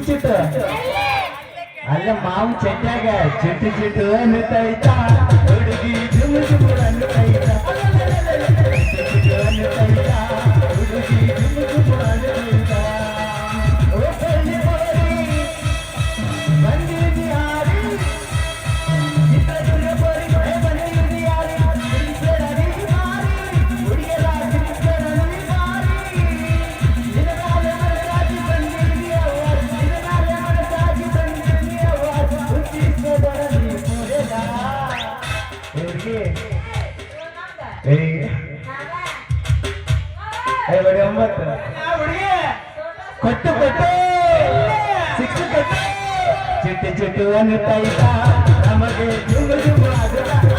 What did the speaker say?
ಚಿಟ್ಟು ಅಲ್ಲ ಮಾವು ಚಟ್ಟಾಗ ಚಿಟ್ಟು ಚಿಟ್ಟು ಅನ್ನುತ್ತೈತ ಹುಡುಗಿ ಜುಮು ಜುಮು ಅನ್ನುತ್ತೈತ ಚಿಟ್ಟು ಅನ್ನುತ್ತೈತ ಹುಡುಗಿ ಜುಮು ಜುಮು ಅನ್ನುತ್ತೈತ ಬಂದಿದ್ಯಾರಿ ಚಿತ್ರದುರ್ಗ ಪರಿ ಬಂದಿದ್ಯಾರಿ ಚಿತ್ರದಲ್ಲಿ ಮಾರಿ ಹುಡುಗಿಯರ ಚಿತ್ರದಲ್ಲಿ ಮಾರಿ ನಿನಗಾಲ ಮನಸಾಗಿ ಬಂದಿದ್ಯವ ನಿನಗಾಲ ಮನಸಾಗಿ ಬಂದಿದ್ಯವ ಹುಚ್ಚಿಸ್ಕೊ ಬರಲಿ ಮುರೆದ ಹುಡುಗಿ ಬಡಿ 9 ಕೊಟ್ಟು ಕೊಟ್ಟು ಸಿಕ್ಸ್ ಕೊಟ್ಟು ಚಿಟ್ಟು ಚಿಟ್ಟು ಅನ್ನುತ್ತೈತ ನಮಗೆ ಜುಮು ಜುಮು ಆಗುತ್ತ